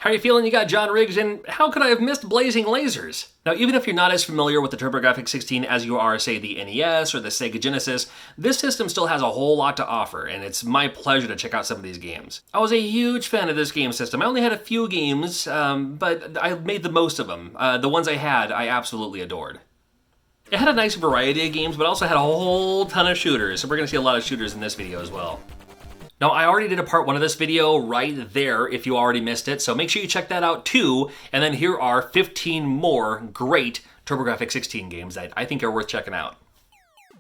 How are you feeling? You got John Riggs, and how could I have missed Blazing Lasers? Now, even if you're not as familiar with the TurboGrafx-16 as you are, say, the NES or the Sega Genesis, this system still has a whole lot to offer, and it's my pleasure to check out some of these games. I was a huge fan of this game system. I only had a few games, but I made the most of them. The ones I had, I absolutely adored. It had a nice variety of games, but also had a whole ton of shooters, so we're going to see a lot of shooters in this video as well. Now, I already did a part 1 of this video right there if you already missed it, so make sure you check that out too, and then here are 15 more great TurboGrafx-16 games that I think are worth checking out.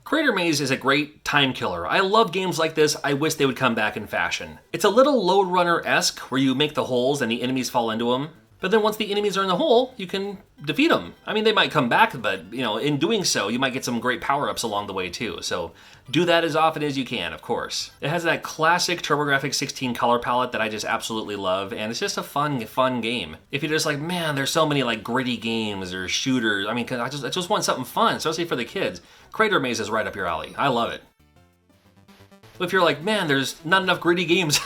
Crater Maze is a great time killer. I love games like this. I wish they would come back in fashion. It's a little Lode Runner-esque, where you make the holes and the enemies fall into them. But then once the enemies are in the hole, you can defeat them. I mean, they might come back, but in doing so, you might get some great power-ups along the way too. So do that as often as you can, of course. It has that classic TurboGrafx-16 color palette that I just absolutely love, and it's just a fun game. If you're just like, man, there's so many like gritty games or shooters. I mean, I just want something fun, especially for the kids. Crater Maze is right up your alley. I love it. If you're like, man, there's not enough gritty games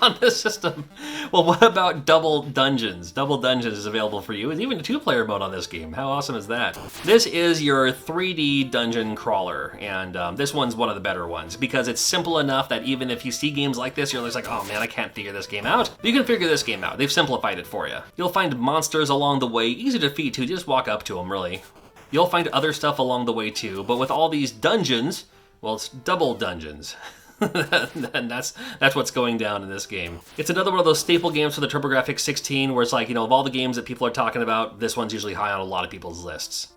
on this system, well, what about Double Dungeons? Double Dungeons is available for you, and even a 2-player mode on this game. How awesome is that? This is your 3D dungeon crawler, and this one's one of the better ones because it's simple enough that even if you see games like this, you're just like, oh man, I can't figure this game out. You can figure this game out. They've simplified it for you. You'll find monsters along the way, easy to defeat too, just walk up to them, really. You'll find other stuff along the way too, but with all these dungeons, well, it's double dungeons. And that's what's going down in this game. It's another one of those staple games for the TurboGrafx-16 where it's like, of all the games that people are talking about, this one's usually high on a lot of people's lists.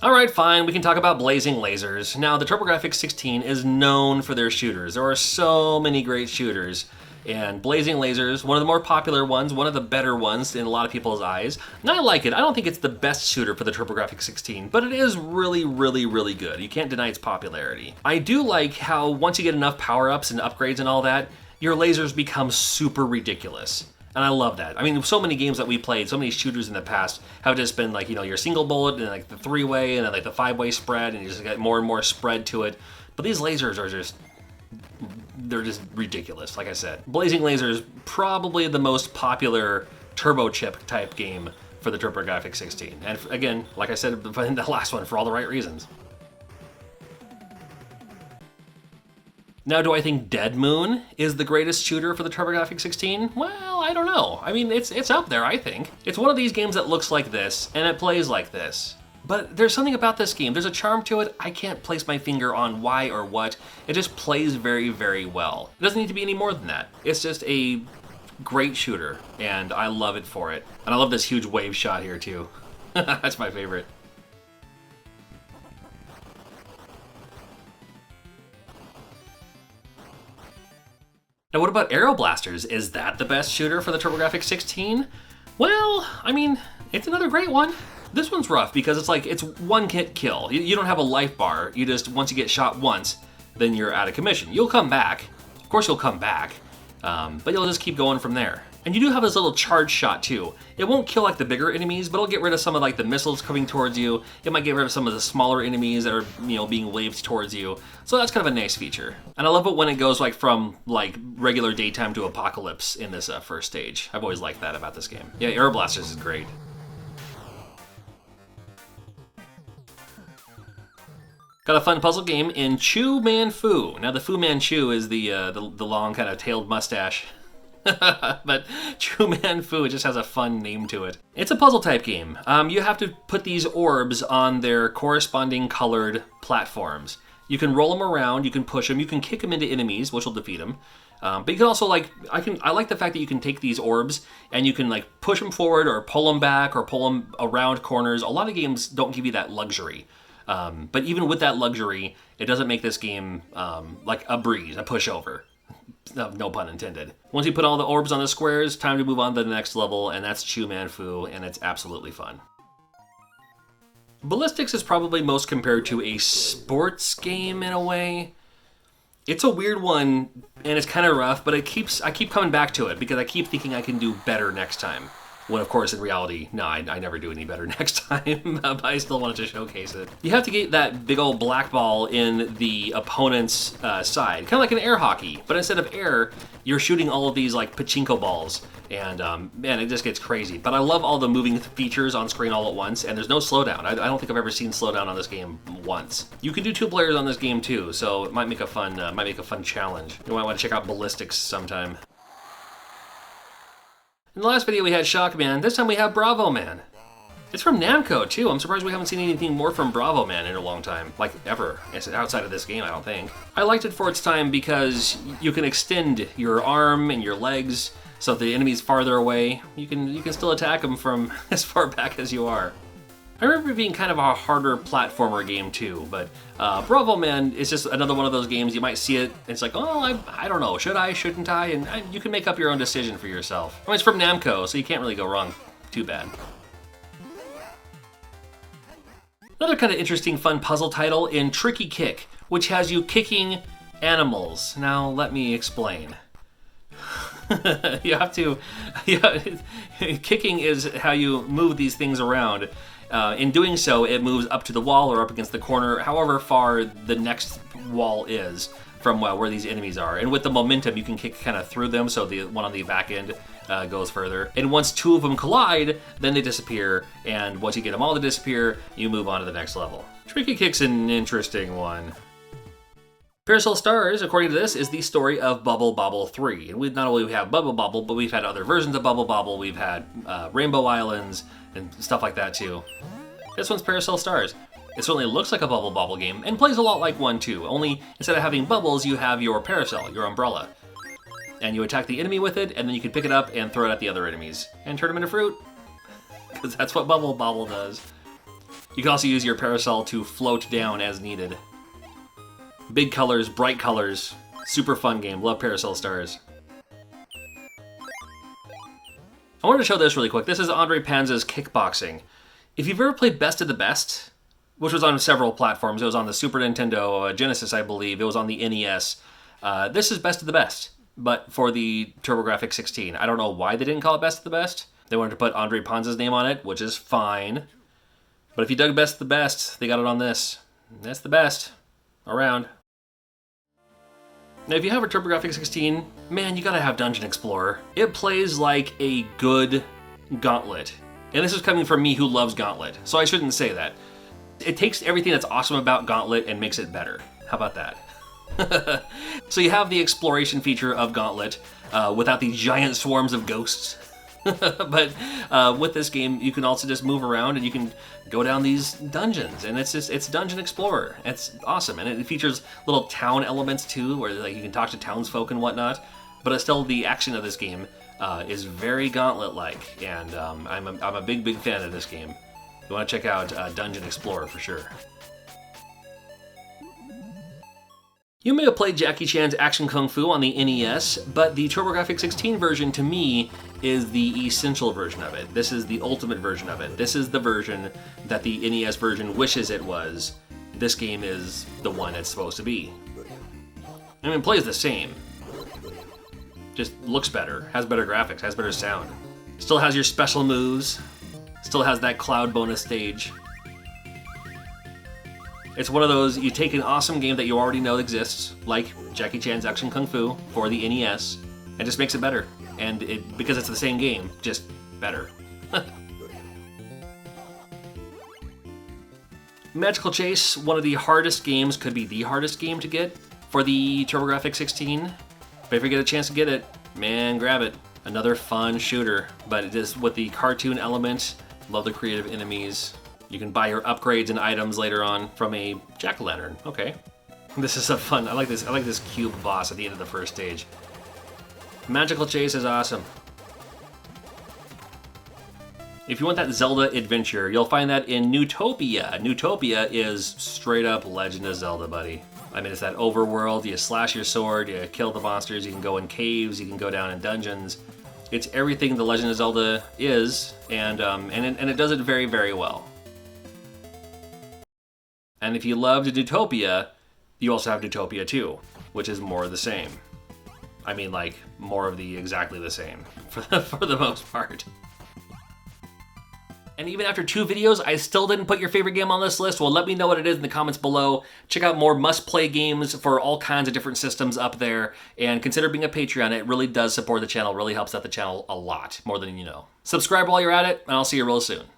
Alright, fine, we can talk about Blazing Lasers. Now, the TurboGrafx-16 is known for their shooters. There are so many great shooters. And Blazing Lasers, one of the more popular ones, one of the better ones in a lot of people's eyes. And I like it. I don't think it's the best shooter for the TurboGrafx-16, but it is really, really, really good. You can't deny its popularity. I do like how once you get enough power-ups and upgrades and all that, your lasers become super ridiculous. And I love that. I mean, so many games that we played, so many shooters in the past have just been like, your single bullet and like the 3-way and then like the 5-way spread, and you just get more and more spread to it. But these lasers are they're just ridiculous, like I said. Blazing Lasers, probably the most popular turbo chip type game for the TurboGrafx-16. And again, like I said in the last one, for all the right reasons. Now, do I think Dead Moon is the greatest shooter for the TurboGrafx-16? Well, I don't know. I mean, it's up there, I think. It's one of these games that looks like this, and it plays like this. But there's something about this game. There's a charm to it. I can't place my finger on why or what. It just plays very, very well. It doesn't need to be any more than that. It's just a great shooter, and I love it for it. And I love this huge wave shot here, too. That's my favorite. Now, what about Aero Blasters? Is that the best shooter for the TurboGrafx-16? Well, I mean, it's another great one. This one's rough because it's one hit kill. You don't have a life bar. You just, once you get shot once, then you're out of commission. You'll come back. Of course you'll come back, but you'll just keep going from there. And you do have this little charge shot too. It won't kill like the bigger enemies, but it'll get rid of some of like the missiles coming towards you. It might get rid of some of the smaller enemies that are, being waved towards you. So that's kind of a nice feature. And I love it when it goes like from like regular daytime to apocalypse in this first stage. I've always liked that about this game. Yeah, Aero Blasters is great. Got a fun puzzle game in Chu Man Foo. Now the Fu Manchu is the long kind of tailed mustache. But Chu Man Foo just has a fun name to it. It's a puzzle type game. You have to put these orbs on their corresponding colored platforms. You can roll them around, you can push them, you can kick them into enemies, which will defeat them. But you can also I like the fact that you can take these orbs and you can like push them forward or pull them back or pull them around corners. A lot of games don't give you that luxury. But even with that luxury, it doesn't make this game like a breeze, a pushover. No pun intended. Once you put all the orbs on the squares, time to move on to the next level, and that's Chu Man Foo, and it's absolutely fun. Ballistix is probably most compared to a sports game in a way. It's a weird one, and it's kind of rough, but I keep coming back to it because I keep thinking I can do better next time. When, of course, in reality, no, I never do any better next time, but I still wanted to showcase it. You have to get that big old black ball in the opponent's side, kind of like an air hockey, but instead of air, you're shooting all of these like pachinko balls, and man, it just gets crazy. But I love all the moving features on screen all at once, and there's no slowdown. I don't think I've ever seen slowdown on this game once. You can do 2 players on this game too, so it might make a fun challenge. You might want to check out Ballistix sometime. In the last video we had Shockman, this time we have Bravoman. It's from Namco too. I'm surprised we haven't seen anything more from Bravoman in a long time, like ever. It's outside of this game, I don't think. I liked it for its time because you can extend your arm and your legs, so if the enemy's farther away, you can still attack them from as far back as you are. I remember it being kind of a harder platformer game too, but Bravoman is just another one of those games, you might see it, and it's like, oh, I don't know, should I, shouldn't I? And you can make up your own decision for yourself. I mean, it's from Namco, so you can't really go wrong too bad. Another kind of interesting, fun puzzle title in Tricky Kick, which has you kicking animals. Now, let me explain. Kicking is how you move these things around. In doing so, it moves up to the wall or up against the corner, however far the next wall is from where these enemies are. And with the momentum, you can kick kind of through them, so the one on the back end goes further. And once 2 of them collide, then they disappear, and once you get them all to disappear, you move on to the next level. Tricky Kick's an interesting one. Parasol Stars, according to this, is the story of Bubble Bobble 3. And we not only have Bubble Bobble, but we've had other versions of Bubble Bobble. We've had Rainbow Islands and stuff like that too. This one's Parasol Stars. It certainly looks like a Bubble Bobble game and plays a lot like one too, only instead of having bubbles, you have your parasol, your umbrella. And you attack the enemy with it, and then you can pick it up and throw it at the other enemies and turn them into fruit, because that's what Bubble Bobble does. You can also use your parasol to float down as needed. Big colors, bright colors, super fun game. Love Parasol Stars. I wanted to show this really quick. This is Audrey Panzers Kickboxing. If you've ever played Best of the Best, which was on several platforms, it was on the Super Nintendo, Genesis, I believe, it was on the NES. This is Best of the Best, but for the TurboGrafx-16. I don't know why they didn't call it Best of the Best. They wanted to put Audrey Panzers' name on it, which is fine. But if you dug Best of the Best, they got it on this. That's the best around. Now, if you have a TurboGrafx-16, man, you gotta have Dungeon Explorer. It plays like a good Gauntlet. And this is coming from me who loves Gauntlet, so I shouldn't say that. It takes everything that's awesome about Gauntlet and makes it better. How about that? So you have the exploration feature of Gauntlet without the giant swarms of ghosts. But with this game, you can also just move around and you can go down these dungeons, and it's Dungeon Explorer. It's awesome, and it features little town elements too, where like you can talk to townsfolk and whatnot. But it's still, the action of this game is very Gauntlet-like, and I'm a big fan of this game. You want to check out Dungeon Explorer for sure. You may have played Jackie Chan's Action Kung Fu on the NES, but the TurboGrafx-16 version, to me, is the essential version of it. This is the ultimate version of it. This is the version that the NES version wishes it was. This game is the one it's supposed to be. I mean, it plays the same. Just looks better, has better graphics, has better sound. Still has your special moves. Still has that cloud bonus stage. It's one of those, you take an awesome game that you already know exists, like Jackie Chan's Action Kung Fu for the NES, and just makes it better. And because it's the same game, just better. Magical Chase, one of the hardest games, could be the hardest game to get for the TurboGrafx-16. But if you get a chance to get it, man, grab it. Another fun shooter, but it is with the cartoon element. Love the creative enemies. You can buy your upgrades and items later on from a jack-o'-lantern. Okay. This is a fun, I like this cube boss at the end of the first stage. Magical Chase is awesome. If you want that Zelda adventure, you'll find that in Nutopia. Nutopia is straight up Legend of Zelda, buddy. I mean, it's that overworld, you slash your sword, you kill the monsters, you can go in caves, you can go down in dungeons. It's everything the Legend of Zelda is, and it does it very, very well. And if you loved Nutopia, you also have Nutopia II, which is more of the same. I mean, like, more of the exactly the same, for the most part. And even after 2 videos, I still didn't put your favorite game on this list. Well, let me know what it is in the comments below. Check out more must-play games for all kinds of different systems up there. And consider being a Patreon. It really does support the channel. It really helps out the channel a lot, more than you know. Subscribe while you're at it, and I'll see you real soon.